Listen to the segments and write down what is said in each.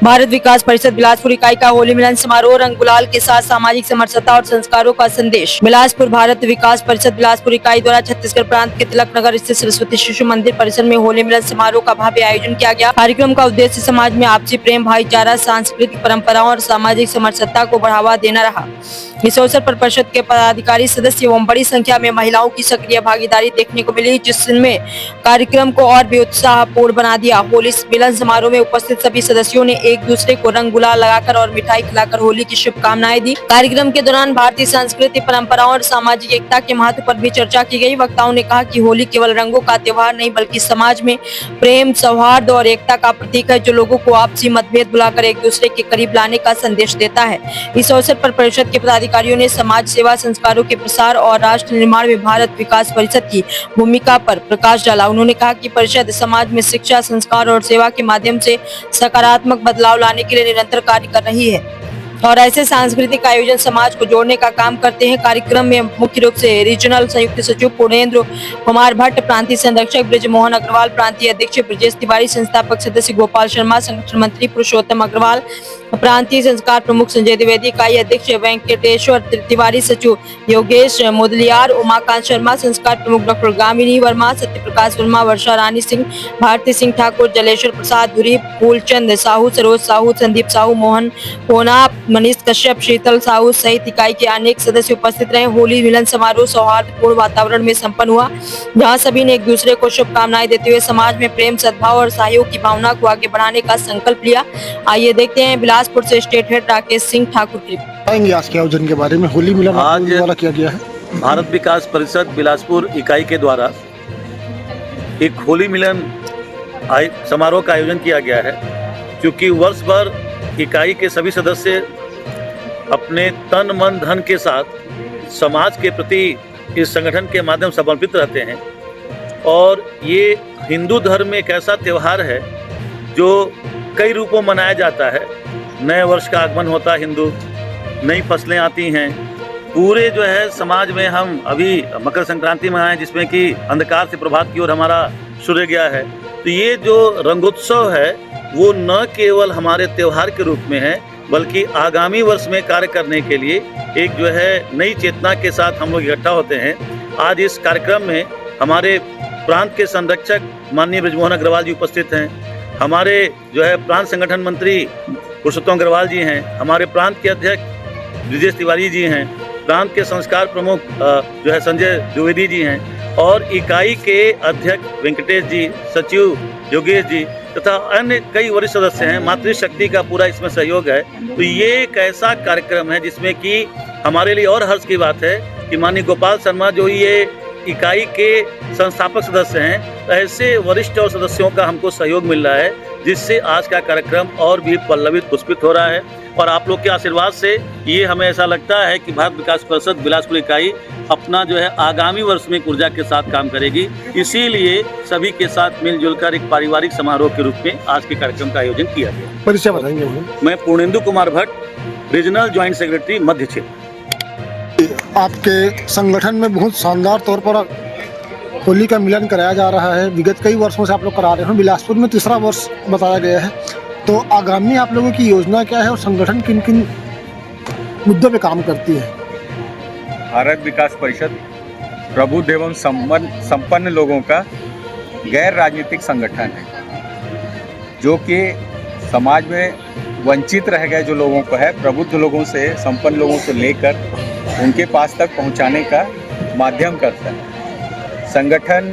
भारत विकास परिषद बिलासपुर इकाई का होली मिलन समारोह रंग गुलाल के साथ सामाजिक समरसता और संस्कारों का संदेश। बिलासपुर भारत विकास परिषद बिलासपुर इकाई द्वारा छत्तीसगढ़ प्रांत के तिलक नगर स्थित सरस्वती शिशु मंदिर परिसर में होली मिलन समारोह का भव्य आयोजन किया गया। कार्यक्रम का उद्देश्य समाज में आपसी प्रेम, भाईचारा, सांस्कृतिक परंपराओं और सामाजिक समरसता को बढ़ावा देना रहा। इस अवसर पर परिषद के पदाधिकारी, सदस्य एवं बड़ी संख्या में महिलाओं की सक्रिय भागीदारी देखने को मिली, जिसने कार्यक्रम को और भी उत्साहपूर्ण बना दिया। होली मिलन समारोह में उपस्थित सभी सदस्यों ने एक दूसरे को रंग गुलाल लगाकर और मिठाई खिलाकर होली की शुभकामनाएं दी। कार्यक्रम के दौरान भारतीय संस्कृति, परंपराओं और सामाजिक एकता के महत्व पर भी चर्चा की गई। वक्ताओं ने कहा कि होली केवल रंगों का त्योहार नहीं बल्कि समाज में प्रेम, सौहार्द और एकता का प्रतीक है, जो लोगों को आपसी मतभेद भुलाकर एक दूसरे के करीब लाने का संदेश देता है। इस अवसर पर परिषद के पदाधिकारियों ने समाज सेवा, संस्कारों के प्रसार और राष्ट्र निर्माण में भारत विकास परिषद की भूमिका पर प्रकाश डाला। उन्होंने कहा कि परिषद समाज में शिक्षा, संस्कार और सेवा के माध्यम से सकारात्मक बदलाव लाने के लिए निरंतर कार्य कर रही है और ऐसे सांस्कृतिक आयोजन समाज को जोड़ने का काम करते हैं। कार्यक्रम में मुख्य रूप से रीजनल संयुक्त सचिव पूर्णेंद्र कुमार भट्ट, प्रांतीय संरक्षक ब्रिजमोहन अग्रवाल, प्रांतीय अध्यक्ष ब्रजेश तिवारी, संस्थापक सदस्य गोपाल शर्मा, संगठन मंत्री पुरुषोत्तम अग्रवाल, प्रांतीय संस्कार प्रमुख संजय द्विवेदी, इकाई अध्यक्ष वेंकटेश्वर तिवारी, सचिव योगेश मुदलियार, उमाकांत शर्मा, संस्कार प्रमुख डॉक्टर गामिनी वर्मा, सत्यप्रकाश वर्मा, वर्षा रानी सिंह, भारती सिंह ठाकुर, जलेश्वर प्रसाद धुरी, फूलचंद साहू, सरोज साहू, संदीप साहू, मोहन कोना, मनीष कश्यप, शीतल साहू सहित इकाई के अनेक सदस्य उपस्थित रहे। होली मिलन समारोह सौहार्दपूर्ण वातावरण में संपन्न हुआ, जहां सभी ने एक दूसरे को शुभकामनाएं देते हुए समाज में प्रेम, सद्भाव और सहयोग की भावना को आगे बढ़ाने का संकल्प लिया। आइए देखते हैं बिलासपुर से स्टेट हेड राकेश सिंह ठाकुर की बताएंगे आज के आयोजन के बारे में। होली मिलन आज द्वारा किया गया है। भारत विकास परिषद बिलासपुर इकाई के द्वारा एक होली मिलन समारोह का आयोजन किया गया है, क्योंकि वर्ष भर इकाई के सभी सदस्य अपने तन मन धन के साथ समाज के प्रति इस संगठन के माध्यम समर्पित रहते हैं। और ये हिंदू धर्म में एक ऐसा त्यौहार है जो कई रूपों में मनाया जाता है। नए वर्ष का आगमन होता है, हिंदू नई फसलें आती हैं, पूरे जो है समाज में हम अभी मकर संक्रांति मनाएं जिसमें कि अंधकार से प्रभात की ओर हमारा सूर्य गया है। तो ये जो रंगोत्सव है वो न केवल हमारे त्यौहार के रूप में है बल्कि आगामी वर्ष में कार्य करने के लिए एक जो है नई चेतना के साथ हम लोग इकट्ठा होते हैं। आज इस कार्यक्रम में हमारे प्रांत के संरक्षक माननीय ब्रिजमोहन अग्रवाल जी उपस्थित हैं, हमारे जो है प्रांत संगठन मंत्री पुरुषोत्तम अग्रवाल जी हैं, हमारे प्रांत के अध्यक्ष ब्रजेश तिवारी जी हैं, प्रांत के संस्कार प्रमुख जो है संजय द्विवेदी जी हैं और इकाई के अध्यक्ष वेंकटेश जी, सचिव योगेश जी तथा अन्य कई वरिष्ठ सदस्य हैं। मातृशक्ति का पूरा इसमें सहयोग है। तो ये एक ऐसा कार्यक्रम है जिसमें कि हमारे लिए और हर्ष की बात है कि माननीय गोपाल शर्मा जो ये इकाई के संस्थापक सदस्य हैं, ऐसे वरिष्ठ और सदस्यों का हमको सहयोग मिल रहा है, जिससे आज का कार्यक्रम और भी पल्लवित पुष्पित हो रहा है। और आप लोग के आशीर्वाद से ये हमें ऐसा लगता है कि भारत विकास परिषद बिलासपुर इकाई अपना जो है आगामी वर्ष में ऊर्जा के साथ काम करेगी। इसीलिए सभी के साथ मिलजुल कर एक पारिवारिक समारोह के रूप में आज के कार्यक्रम का आयोजन किया गया। परिचय बताएंगे। मैं Purnendu Kumar Bhatt, regional joint secretary मध्य क्षेत्र। आपके संगठन में बहुत शानदार तौर पर होली का मिलन कराया जा रहा है। विगत कई वर्षों से आप लोग करा रहे हैं, बिलासपुर में तीसरा वर्ष बताया गया है। तो आगामी आप लोगों की योजना क्या है और संगठन किन किन मुद्दों पे काम करती है? भारत विकास परिषद प्रबुद्ध एवं संपन्न लोगों का गैर राजनीतिक संगठन है, जो कि समाज में वंचित रह गए जो लोगों को है, प्रबुद्ध लोगों से, संपन्न लोगों से लेकर उनके पास तक पहुंचाने का माध्यम करता है। संगठन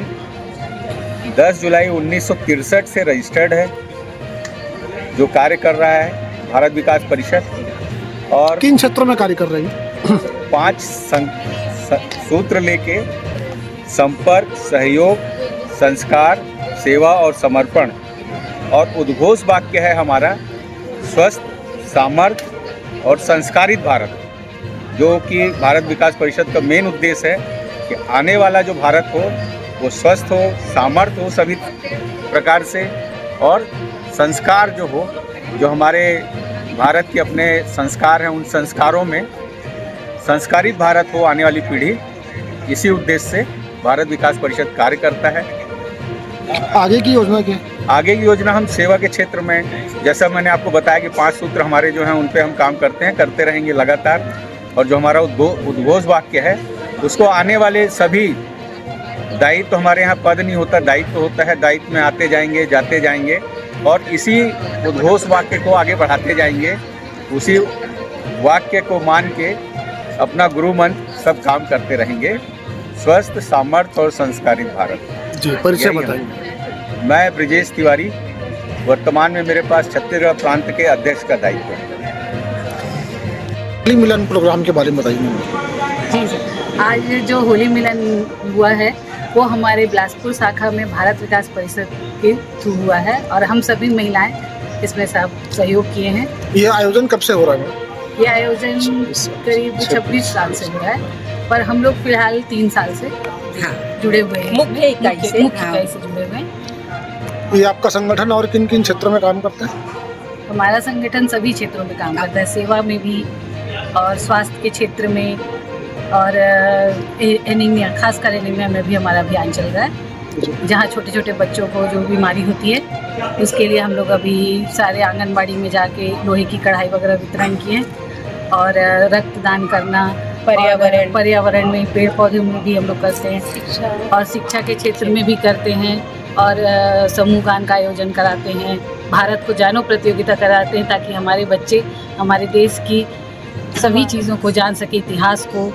10 जुलाई 1963 से रजिस्टर्ड है, जो कार्य कर रहा है भारत विकास परिषद। और किन क्षेत्रों में कार्य कर रही है? 5 सूत्र लेके संपर्क, सहयोग, संस्कार, सेवा और समर्पण। और उद्घोष वाक्य है हमारा स्वस्थ, सामर्थ्य और संस्कारित भारत, जो कि भारत विकास परिषद का मेन उद्देश्य है कि आने वाला जो भारत हो वो स्वस्थ हो, सामर्थ्य हो सभी प्रकार से, और संस्कार जो हो, जो हमारे भारत के अपने संस्कार हैं, उन संस्कारों में संस्कारित भारत हो आने वाली पीढ़ी। इसी उद्देश्य से भारत विकास परिषद कार्य करता है। आगे की योजना क्या है? आगे की योजना हम सेवा के क्षेत्र में, जैसा मैंने आपको बताया कि 5 सूत्र हमारे जो हैं उन पे हम काम करते हैं, करते रहेंगे लगातार। और जो हमारा उद्घोष वाक्य है उसको आने वाले सभी दायित्व, हमारे यहाँ पद नहीं होता, दायित्व होता है, दायित्व में आते जाएंगे, जाते जाएंगे और इसी उद्घोष वाक्य को आगे बढ़ाते जाएंगे। उसी वाक्य को मान के अपना गुरु मंत्र सब काम करते रहेंगे। स्वस्थ, सामर्थ्य और संस्कारित भारत। जी, परिचय यही बताइए। मैं ब्रिजेश तिवारी, वर्तमान में मेरे पास छत्तीसगढ़ प्रांत के अध्यक्ष का दायित्व है। होली मिलन प्रोग्राम के बारे में बताइए मुझे। जी सर, आज जो होली मिलन हुआ है वो हमारे बिलासपुर शाखा में भारत विकास परिषद के थ्रू हुआ है और हम सभी महिलाएं इसमें सब सहयोग किए हैं। ये आयोजन कब से हो रहा है? ये आयोजन करीब 26 साल से हो रहा है, पर हम लोग फिलहाल 3 साल से जुड़े हुए हैं। मुख्य इकाई से। मुख्य इकाई से जुड़े हुए हैं। ये आपका संगठन और किन किन क्षेत्रों में काम करता है? हमारा संगठन सभी क्षेत्रों में काम करता है, सेवा में भी और स्वास्थ्य के क्षेत्र में और एनीमिया, खासकर एनीमिया में भी हमारा अभियान चल रहा है। जहाँ छोटे छोटे बच्चों को जो बीमारी होती है उसके लिए हम लोग अभी सारे आंगनबाड़ी में जाके लोहे की कढ़ाई वगैरह वितरण किए और रक्तदान करना, पर्यावरण में पेड़ पौधे में भी हम लोग करते हैं और शिक्षा के क्षेत्र में भी करते हैं और समूह गान का आयोजन कराते हैं। भारत को जानो प्रतियोगिता कराते हैं ताकि हमारे बच्चे हमारे देश की सभी चीज़ों को जान सके, इतिहास को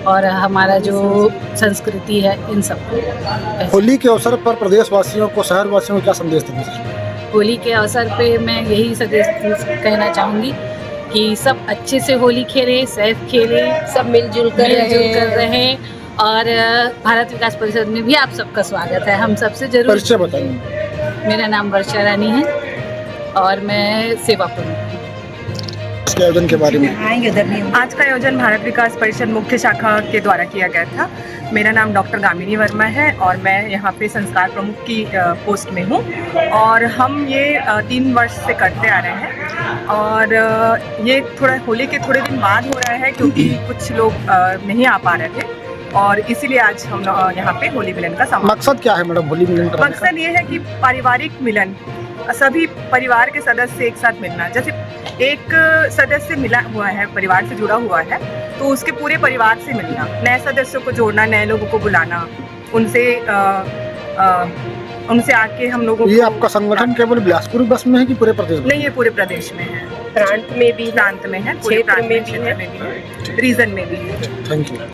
और हमारा जो संस्कृति है इन सबको। होली के अवसर पर प्रदेशवासियों को, शहरवासियों को क्या संदेश देंगे सर? होली के अवसर पे मैं यही संदेश कहना चाहूँगी कि सब अच्छे से होली खेलें, सेफ खेलें, सब मिलजुल कर रहें और भारत विकास परिषद में भी आप सबका स्वागत है। हम सबसे जरूर। परिचय बताइए। मेरा नाम वर्षा रानी है और मैं सेवा प्रमुख हूँ। इसके आयोजन के बारे में आज का आयोजन भारत विकास परिषद मुख्य शाखा के द्वारा किया गया था। मेरा नाम डॉक्टर गामिनी वर्मा है और मैं यहाँ पे संस्कार प्रमुख की पोस्ट में हूँ और हम ये 3 वर्ष से करते आ रहे हैं और ये थोड़ा होली के थोड़े दिन बाद हो रहा है क्योंकि कुछ लोग नहीं आ पा रहे थे और इसीलिए आज हम यहाँ पे होली मिलन का समारोह। मकसद क्या है मैडम होली मिलन का? मकसद ये है कि पारिवारिक मिलन, सभी परिवार के सदस्य एक साथ मिलना। जैसे एक सदस्य मिला हुआ है, परिवार से जुड़ा हुआ है, तो उसके पूरे परिवार से मिलना, नए सदस्यों को जोड़ना, नए लोगों को बुलाना, उनसे आके हम लोगों ये आपका संगठन केवल बिलासपुर बस में है कि पूरे प्रदेश में? नहीं, ये पूरे प्रदेश में है, प्रांत में भी, प्रांत में है, पूरे प्रांत में, क्षेत्र में भी है, रीजन में भी है। Thank you.